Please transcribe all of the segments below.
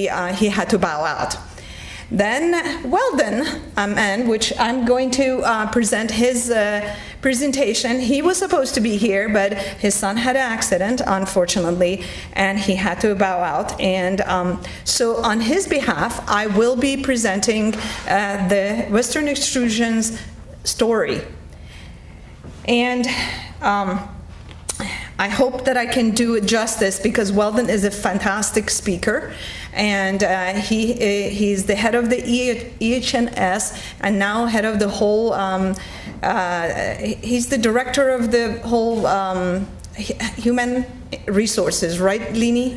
he had to bow out. Then Weldon, which I'm going to present his presentation. He was supposed to be here, but his son had an accident, unfortunately, and he had to bow out. And so on his behalf, I will be presenting the Western Extrusion's story. And I hope that I can do it justice, because Weldon is a fantastic speaker, and he's the head of the EH&S, and now head of the whole, he's the director of the whole human resources, right, Lini?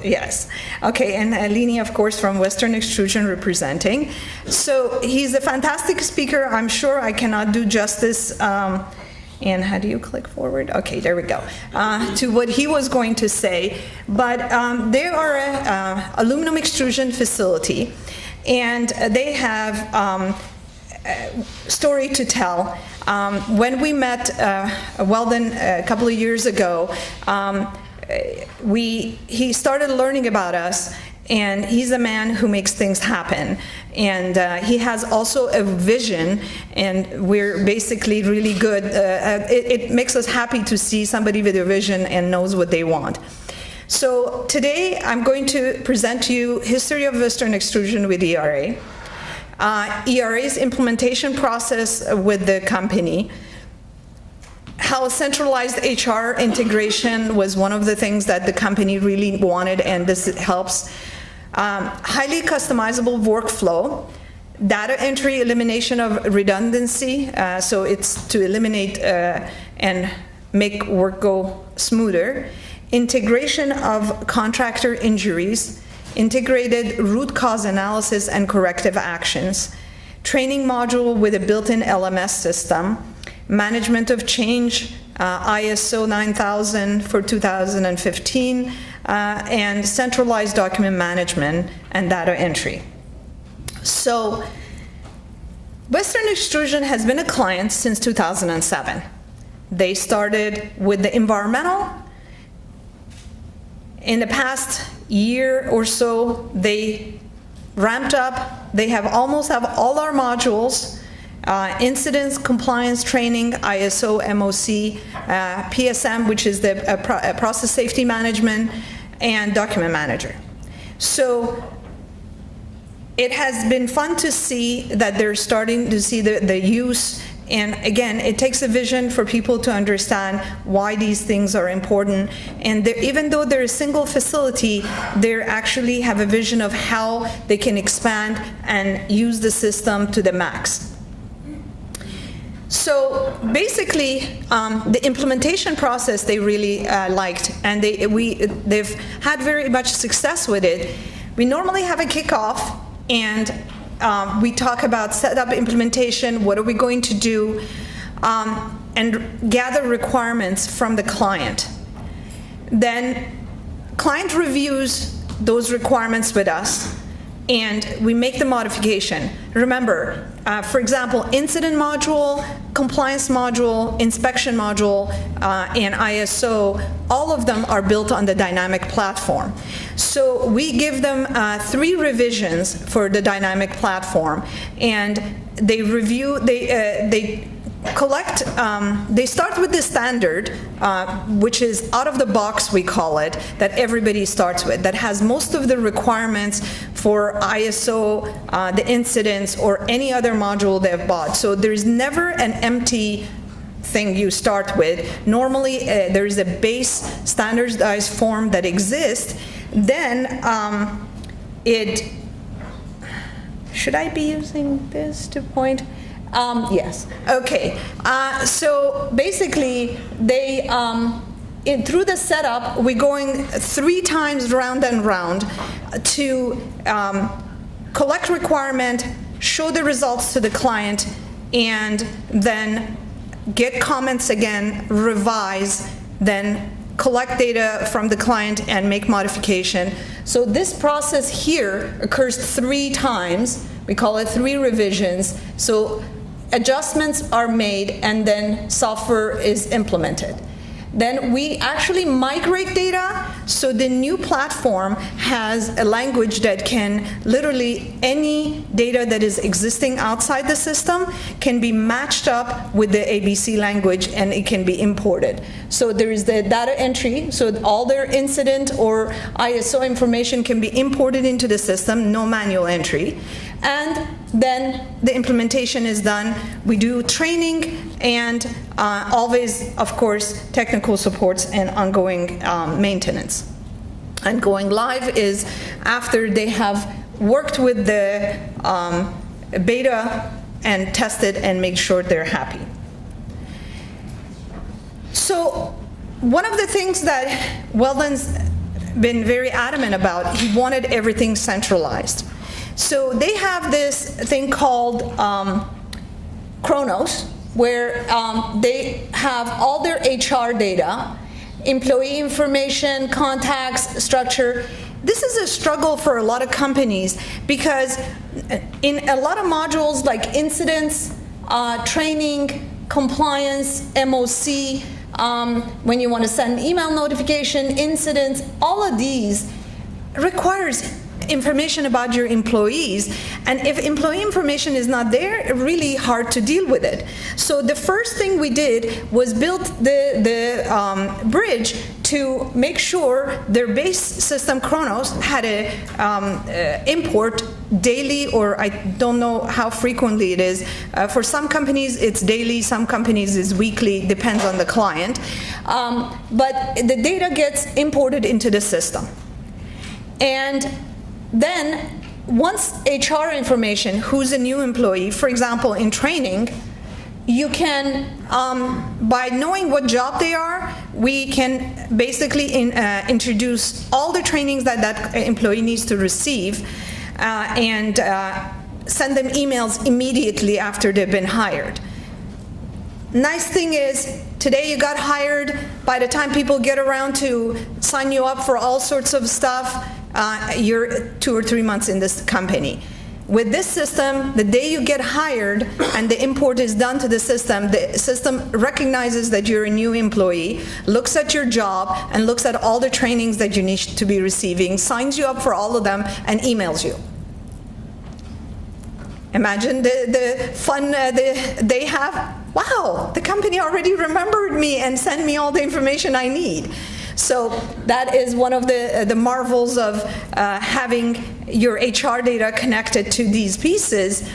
Yes. Okay, and Lini, of course, from Western Extrusion representing. So he's a fantastic speaker. I'm sure I cannot do justice. And how do you click forward? Okay, there we go. To what he was going to say. But they are an aluminum extrusion facility, and they have a story to tell. When we met Weldon a couple of years ago, he started learning about us, and he's a man who makes things happen. And he has also a vision, and we're basically really good. It makes us happy to see somebody with a vision and knows what they want. So today I'm going to present to you history of Western Extrusion with ERA, ERA's implementation process with the company, how centralized HR integration was one of the things that the company really wanted, and this helps. Highly customizable workflow, data entry, elimination of redundancy, so it's to eliminate and make work go smoother, integration of contractor injuries, integrated root cause analysis and corrective actions, training module with a built-in LMS system, management of change, ISO 9000 for 2015, and centralized document management and data entry. So Western Extrusion has been a client since 2007. They started with the environmental. In the past year or so, they ramped up. They almost have all our modules. Incidents, compliance training, ISO, MOC, PSM, which is the process safety management, and document manager. So it has been fun to see that they're starting to see the use. And again, it takes a vision for people to understand why these things are important. And even though they're a single facility, they actually have a vision of how they can expand and use the system to the max. So basically, the implementation process they really liked, and they've had very much success with it. We normally have a kickoff, and we talk about setup, implementation, what are we going to do, and gather requirements from the client. Then client reviews those requirements with us, and we make the modification. Remember, for example, incident module, compliance module, inspection module, and ISO, all of them are built on the dynamic platform. So we give them 3 revisions for the dynamic platform, and they review, they collect, they start with the standard, which is out of the box, we call it, that everybody starts with, that has most of the requirements for ISO, the incidents, or any other module they've bought. So there's never an empty thing you start with. Normally, there is a base standardized form that exists. Then should I be using this to point? Yes. Okay. So basically, they through the setup, we're going 3 times round and round to collect requirement, show the results to the client, and then get comments again, revise, then collect data from the client and make modification. So this process here occurs 3 times. We call it 3 revisions. So adjustments are made, and then software is implemented. Then we actually migrate data So the new platform has a language that can literally, any data that is existing outside the system can be matched up with the ABC language and it can be imported. So there is the data entry, so all their incident or ISO information can be imported into the system, no manual entry. And then the implementation is done. We do training and always, of course, technical supports and ongoing maintenance. And going live is after they have worked with the beta and tested and make sure they're happy. So one of the things that Weldon's been very adamant about, he wanted everything centralized. So they have this thing called Kronos, where they have all their HR data, employee information, contacts, structure. This is a struggle for a lot of companies because in a lot of modules like incidents, training, compliance, MOC, when you want to send email notification, incidents, all of these requires information about your employees, and if employee information is not there, really hard to deal with it. So the first thing we did was build the bridge to make sure their base system Kronos had a import daily, or I don't know how frequently it is. For some companies it's daily, some companies is weekly, depends on the client. But the data gets imported into the system. And then once HR information, who's a new employee, for example in training, you can, by knowing what job they are, we can basically introduce all the trainings that that employee needs to receive and send them emails immediately after they've been hired. Nice thing is, today you got hired, by the time people get around to sign you up for all sorts of stuff, you're 2 or 3 months in this company. With this system, the day you get hired and the import is done to the system recognizes that you're a new employee, looks at your job and looks at all the trainings that you need to be receiving, signs you up for all of them, and emails you. Imagine the fun they have. Wow, the company already remembered me and sent me all the information I need. So that is one of the marvels of having your HR data connected to these pieces.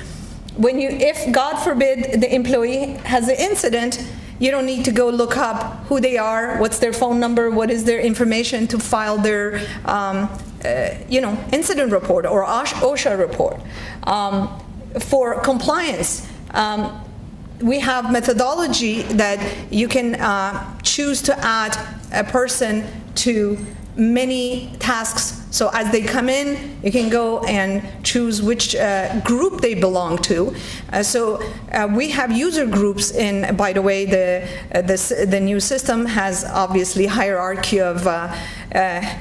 When you, if God forbid the employee has an incident, you don't need to go look up who they are, what's their phone number, what is their information to file their incident report or OSHA report. For compliance, we have methodology that you can choose to add a person to many tasks. So as they come in, you can go and choose which group they belong to. So we have user groups in, by the way, the new system has obviously hierarchy of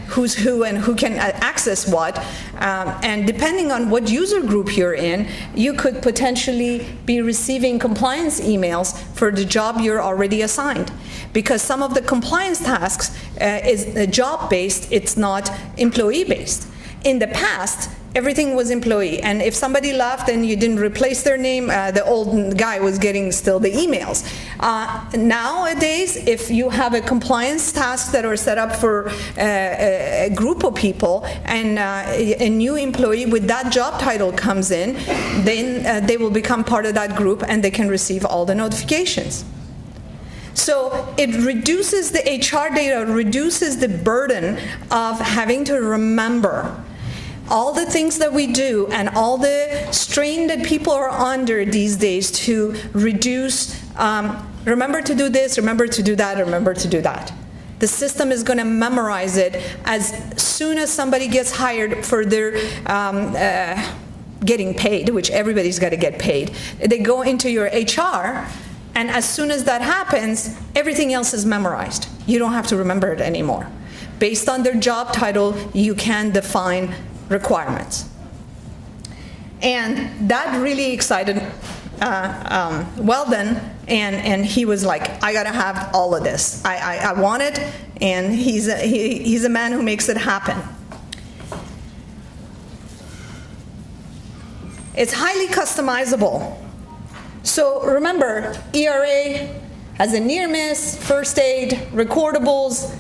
who's who and who can access what. And depending on what user group you're in, you could potentially be receiving compliance emails for the job you're already assigned. Because some of the compliance tasks is job-based, it's not employee-based. In the past, everything was employee, and if somebody left and you didn't replace their name, the old guy was getting still the emails. Nowadays, if you have a compliance task that are set up for a group of people, and a new employee with that job title comes in, then they will become part of that group and they can receive all the notifications. So it reduces the HR data, reduces the burden of having to remember all the things that we do and all the strain that people are under these days to reduce, remember to do this, remember to do that, remember to do that. The system is going to memorize it as soon as somebody gets hired for their getting paid, which everybody's got to get paid. They go into your HR, and as soon as that happens, everything else is memorized. You don't have to remember it anymore. Based on their job title, you can define requirements. And that really excited Weldon, and he was like, I gotta have all of this. I want it. and he's a man who makes it happen. It's highly customizable. So remember, ERA has a near miss, first aid, recordables,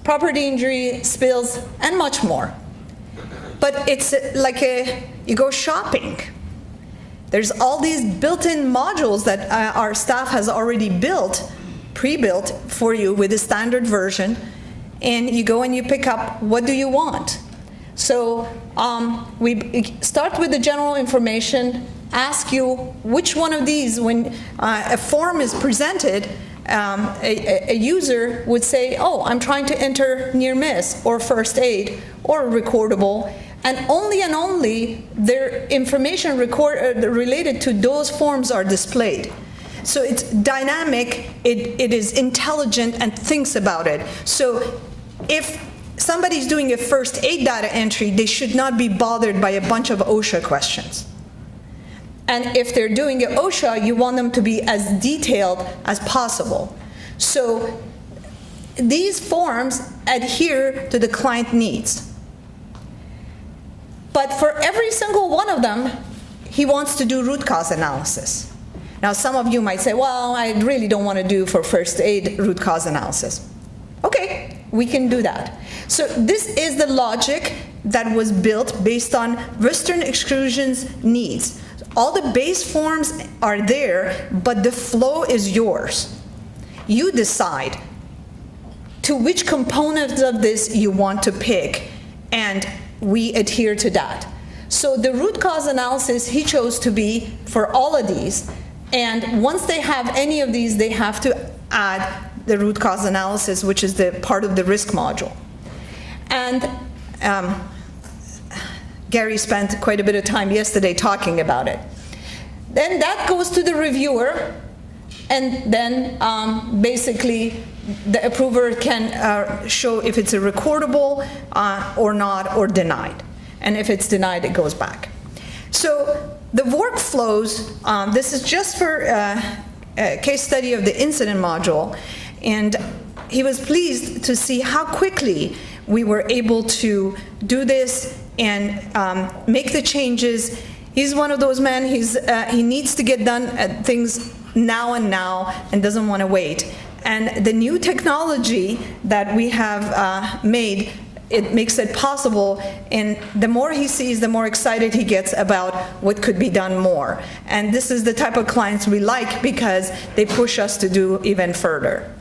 property injury, spills, and much more. But it's like you go shopping. There's all these built-in modules that our staff has already built, pre-built for you with a standard version, and you go and you pick up what do you want. So we start with the general information, ask you which one of these, when a form is presented, a user would say, oh, I'm trying to enter near miss or first aid or recordable, and only their information related to those forms are displayed. So it's dynamic, it is intelligent and thinks about it. So if somebody's doing a first aid data entry, they should not be bothered by a bunch of OSHA questions. And if they're doing an OSHA, you want them to be as detailed as possible. So these forms adhere to the client needs. But for every single one of them, he wants to do root cause analysis. Now, some of you might say, well, I really don't want to do for first aid root cause analysis. Okay, we can do that. So this is the logic that was built based on Western Extrusion's needs. All the base forms are there, but the flow is yours. You decide to which components of this you want to pick, and we adhere to that. So the root cause analysis he chose to be for all of these, and once they have any of these, they have to add the root cause analysis, which is the part of the risk module. And Gary spent quite a bit of time yesterday talking about it. Then that goes to the reviewer, and then basically the approver can show if it's a recordable or not, or denied. And if it's denied, it goes back. So the workflows, this is just for a case study of the incident module, and he was pleased to see how quickly we were able to do this and make the changes. He's one of those men, he needs to get done at things now and doesn't want to wait. And the new technology that we have made, it makes it possible, and the more he sees, the more excited he gets about what could be done more. And this is the type of clients we like, because they push us to do even further.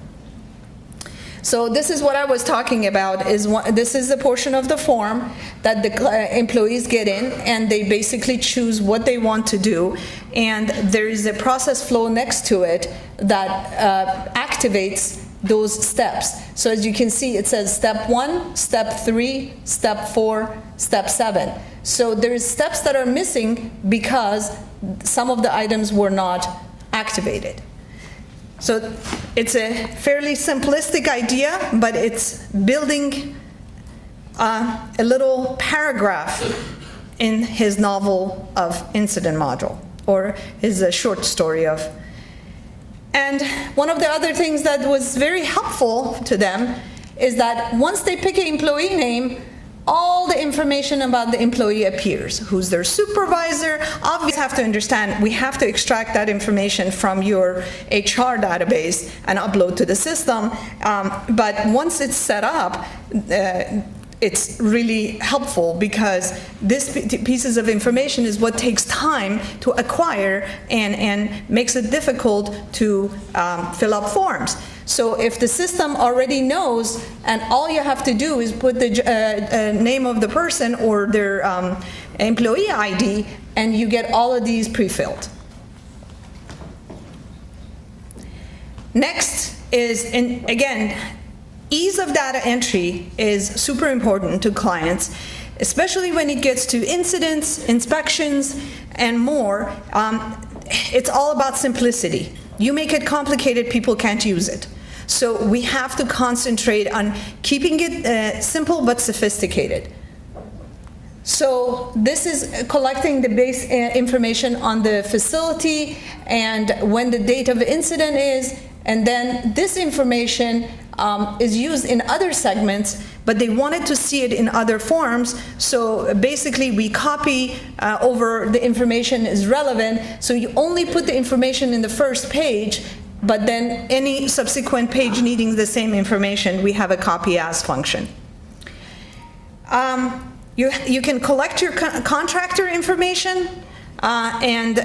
So this is what I was talking about. This is the portion of the form that the employees get in, and they basically choose what they want to do. And there is a process flow next to it that activates those steps. So as you can see, it says step 1, step 3, step 4, step 7. So there's steps that are missing because some of the items were not activated. So it's a fairly simplistic idea, but it's building a little paragraph in his novel of incident module, or his short story of. And one of the other things that was very helpful to them is that once they pick an employee name, all the information about the employee appears. Who's their supervisor? Obviously, you have to understand, we have to extract that information from your HR database and upload to the system. But once it's set up, it's really helpful, because this pieces of information is what takes time to acquire and makes it difficult to fill up forms. So if the system already knows, and all you have to do is put the name of the person or their employee ID, and you get all of these pre-filled. Next is, again, ease of data entry is super important to clients, especially when it gets to incidents, inspections, and more. It's all about simplicity. You make it complicated, people can't use it. So we have to concentrate on keeping it simple but sophisticated. So this is collecting the base information on the facility and when the date of the incident is, and then this information is used in other segments, but they wanted to see it in other forms. So basically we copy over the information is relevant. So you only put the information in the first page, but then any subsequent page needing the same information, we have a copy as function. You can collect your contractor information, and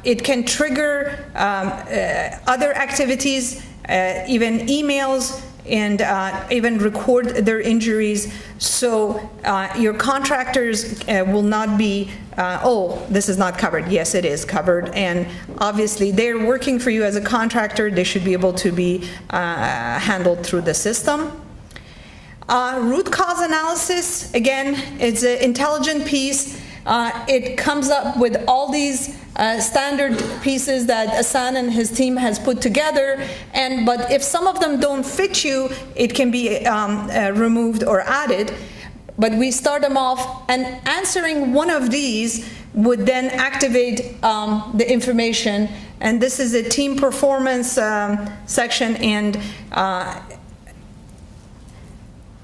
it can trigger other activities, even emails, and even record their injuries. So your contractors will not be, oh, this is not covered. Yes, it is covered. And obviously, they're working for you as a contractor. They should be able to be handled through the system. Root cause analysis, again, it's an intelligent piece. It comes up with all these standard pieces that Hassan and his team has put together, but if some of them don't fit you, it can be removed or added. But we start them off, and answering one of these would then activate the information. And this is a team performance section, and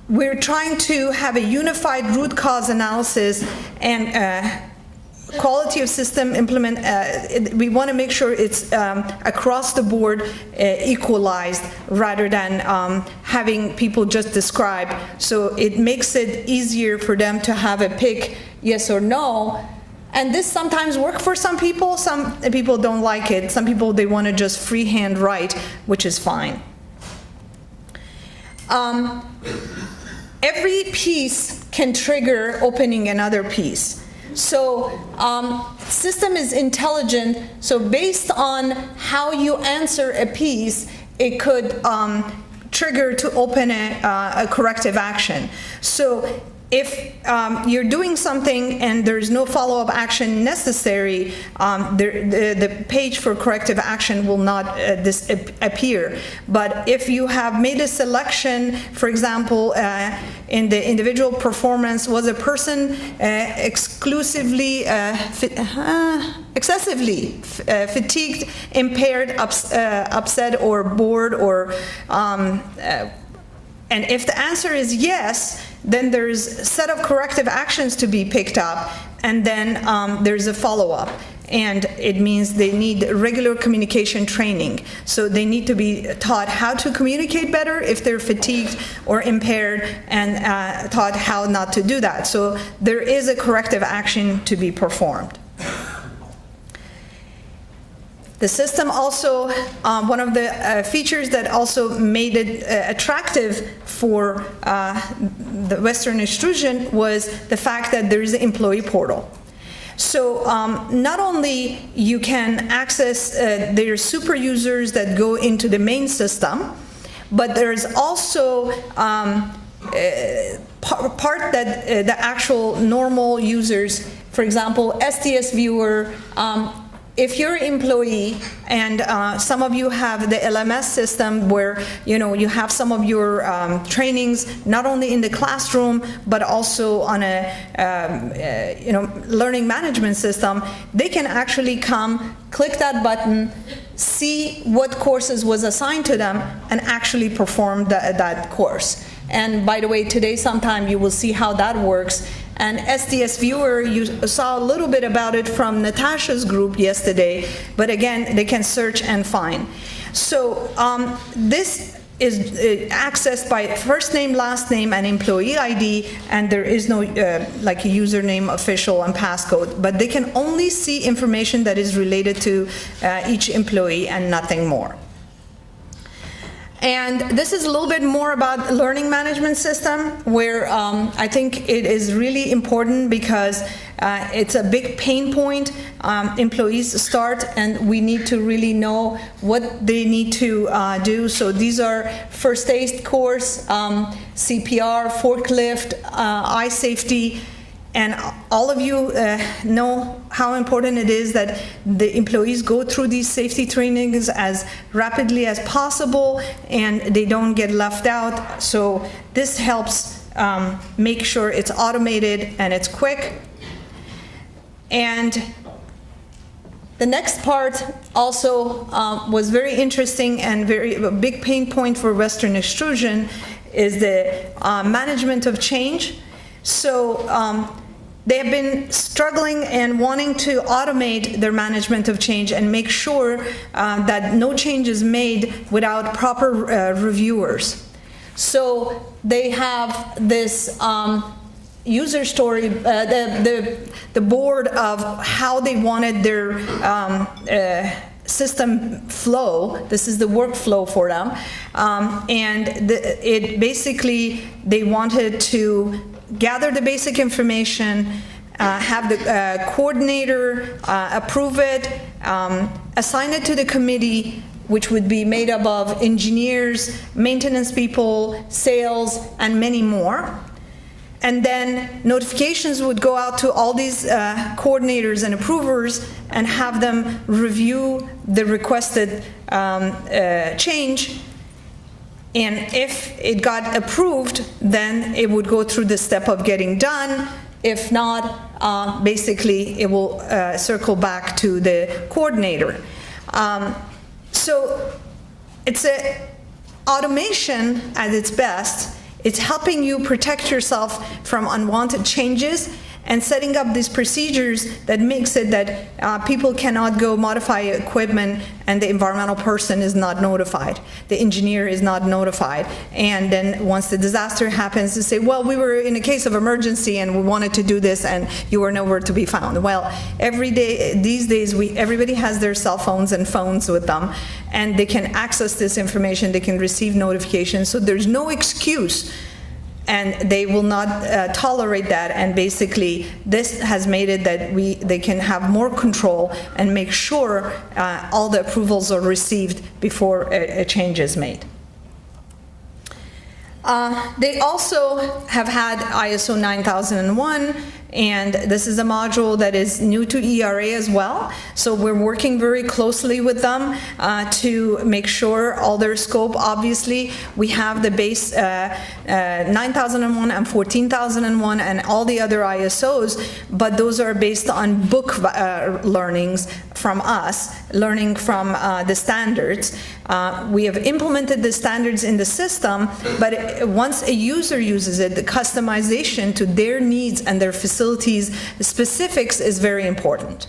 we're trying to have a unified root cause analysis and quality of system implement. We want to make sure it's across the board equalized rather than having people just describe. So it makes it easier for them to have a pick yes or no. And this sometimes works for some people don't like it. Some people, they want to just freehand write, which is fine. Every piece can trigger opening another piece. So system is intelligent, so based on how you answer a piece, it could trigger to open a corrective action. So if you're doing something and there's no follow-up action necessary, the page for corrective action will not appear. But if you have made a selection, for example, in the individual performance, was a person excessively fatigued, impaired, upset, or bored, or and if the answer is yes, then there's a set of corrective actions to be picked up, and then there's a follow-up. And it means they need regular communication training. So they need to be taught how to communicate better if they're fatigued or impaired, and taught how not to do that. So there is a corrective action to be performed. The system also, one of the features that also made it attractive for the Western Extrusion was the fact that there is an employee portal. So not only you can access their super users that go into the main system, but there's also part that the actual normal users, for example, STS viewer, if you're an employee and some of you have the LMS system where you have some of your trainings not only in the classroom but also on a learning management system, they can actually come, click that button, see what courses was assigned to them, and actually perform that course. And by the way, today sometime you will see how that works. And SDS Viewer, you saw a little bit about it from Natasha's group yesterday, but again, they can search and find. So this is accessed by first name, last name, and employee ID, and there is no like a username, official, and passcode, but they can only see information that is related to each employee and nothing more. And this is a little bit more about learning management system, where I think it is really important because it's a big pain point. Employees start, and we need to really know what they need to do. So these are first aid course, CPR, forklift, eye safety. And all of you know how important it is that the employees go through these safety trainings as rapidly as possible and they don't get left out. So this helps make sure it's automated and it's quick. And The next part also was very interesting and a big pain point for Western Extrusion is the management of change. So they have been struggling and wanting to automate their management of change and make sure that no change is made without proper reviewers. So they have this user story, the board of how they wanted their system flow. This is the workflow for them, and it basically they wanted to gather the basic information, have the coordinator approve it, assign it to the committee, which would be made up of engineers, maintenance people, sales, and many more. And then notifications would go out to all these coordinators and approvers and have them review the requested change. And if it got approved, then it would go through the step of getting done. If not, basically it will circle back to the coordinator. So it's automation at its best. It's helping you protect yourself from unwanted changes and setting up these procedures that makes it that people cannot go modify equipment and the environmental person is not notified. The engineer is not notified. And then once the disaster happens, to say, well, we were in a case of emergency and we wanted to do this and you were nowhere to be found. Well, every day, these days, everybody has their cell phones and phones with them and they can access this information, they can receive notifications, so there's no excuse. And they will not tolerate that, and basically this has made it that they can have more control and make sure all the approvals are received before a change is made. They also have had ISO 9001, and this is a module that is new to ERA as well. So we're working very closely with them to make sure all their scope. Obviously, we have the base 9001 and 14001 and all the other ISOs, but those are based on book learnings from us, learning from the standards. We have implemented the standards in the system, but once a user uses it, the customization to their needs and their facilities specifics is very important.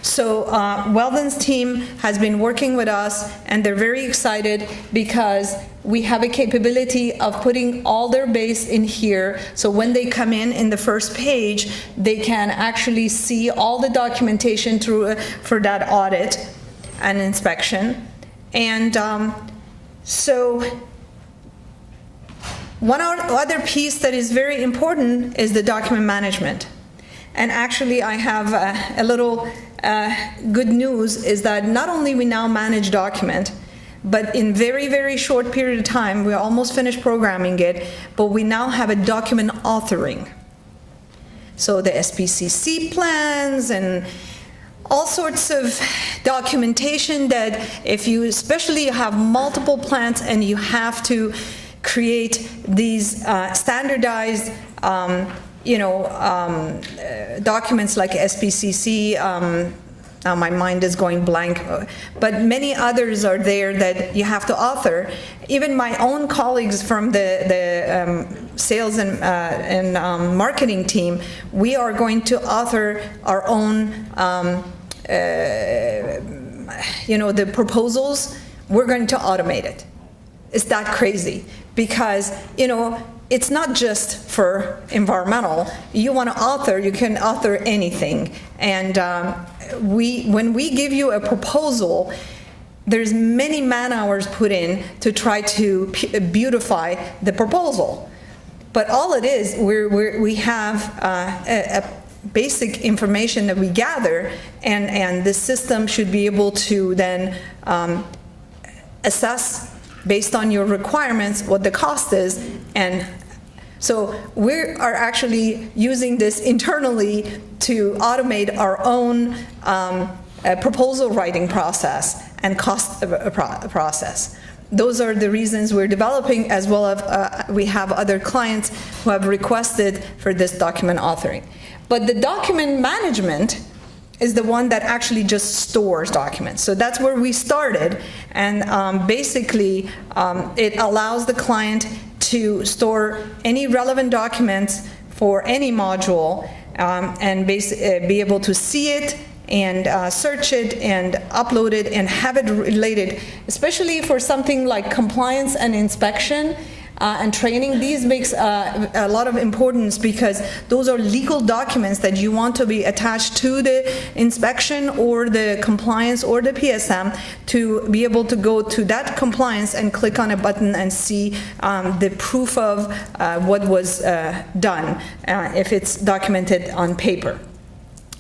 So Weldon's team has been working with us, and they're very excited because we have a capability of putting all their base in here, so when they come in the first page, they can actually see all the documentation for that audit and inspection. And so one other piece that is very important is the document management. And actually I have a little good news is that not only we now manage document, but in very, very short period of time, we're almost finished programming it, but we now have a document authoring. So the SPCC plans and all sorts of documentation that if you especially have multiple plants and you have to create these standardized documents like SPCC, now my mind is going blank, but many others are there that you have to author. Even my own colleagues from the sales and marketing team, we are going to author our own, the proposals. We're going to automate it. It's that crazy because, it's not just for environmental. You want to author, you can author anything. And when we give you a proposal, there's many man hours put in to try to beautify the proposal. But all it is, we have a basic information that we gather, and the system should be able to then assess based on your requirements what the cost is. And so we are actually using this internally to automate our own proposal writing process and cost process. Those are the reasons we're developing, as well as we have other clients who have requested for this document authoring. But the document management is the one that actually just stores documents. So that's where we started, and basically it allows the client to store any relevant documents for any module and be able to see it and search it and upload it and have it related, especially for something like compliance and inspection and training. These makes a lot of importance because those are legal documents that you want to be attached to the inspection or the compliance or the PSM to be able to go to that compliance and click on a button and see the proof of what was done if it's documented on paper.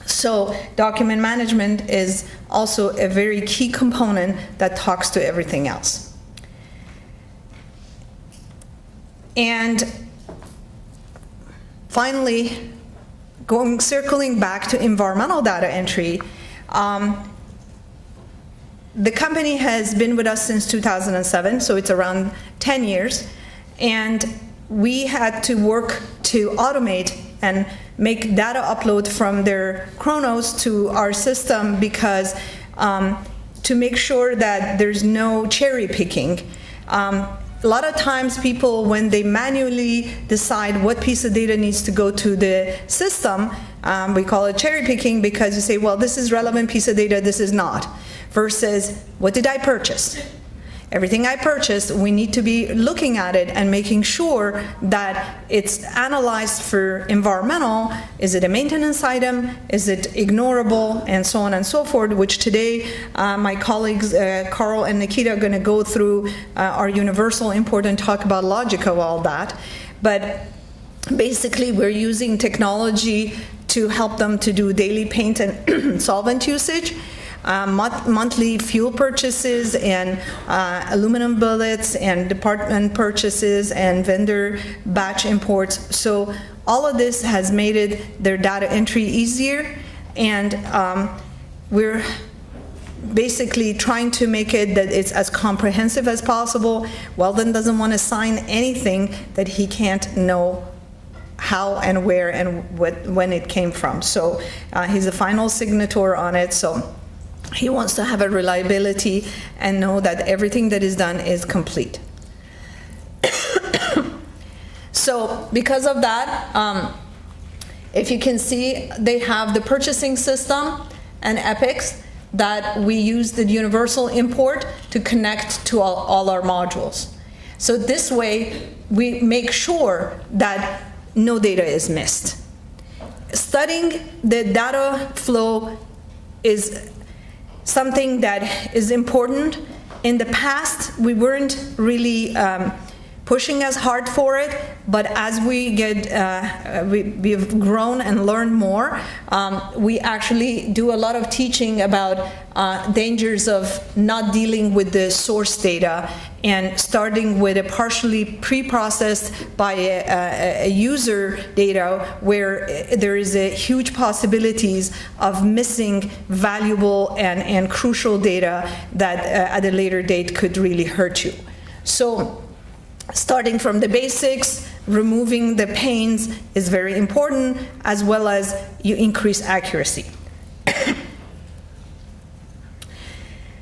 So document management is also a very key component that talks to everything else. And finally, circling back to environmental data entry, the company has been with us since 2007, so it's around 10 years, and we had to work to automate and make data upload from their Kronos to our system because to make sure that there's no cherry picking. A lot of times people, when they manually decide what piece of data needs to go to the system, we call it cherry picking because you say, well, this is relevant piece of data, this is not, versus what did I purchase? Everything I purchased, we need to be looking at it and making sure that it's analyzed for environmental. Is it a maintenance item? Is it ignorable? And so on and so forth, which today my colleagues Carl and Nikita are going to go through our universal import and talk about logic of all that. But basically we're using technology to help them to do daily paint and solvent usage, monthly fuel purchases and aluminum billets and department purchases and vendor batch imports. So all of this has made their data entry easier, and we're basically trying to make it that it's as comprehensive as possible. Weldon doesn't want to sign anything that he can't know how and where and when it came from. So he's a final signature on it. So he wants to have a reliability and know that everything that is done is complete. So because of that, if you can see, they have the purchasing system and epics that we use the universal import to connect to all our modules. So this way, we make sure that no data is missed. Studying the data flow is something that is important. In the past, we weren't really pushing as hard for it, but as we get, we've grown and learned more, we actually do a lot of teaching about dangers of not dealing with the source data and starting with a partially pre-processed by a user data where there is a huge possibilities of missing valuable and crucial data that at a later date could really hurt you. So starting from the basics, removing the pains is very important, as well as you increase accuracy.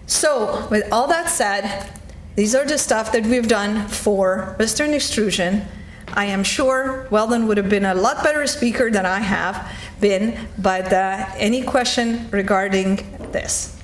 So with all that said, these are the stuff that we've done for Western Extrusion. I am sure Weldon would have been a lot better speaker than I have been, but any question regarding this?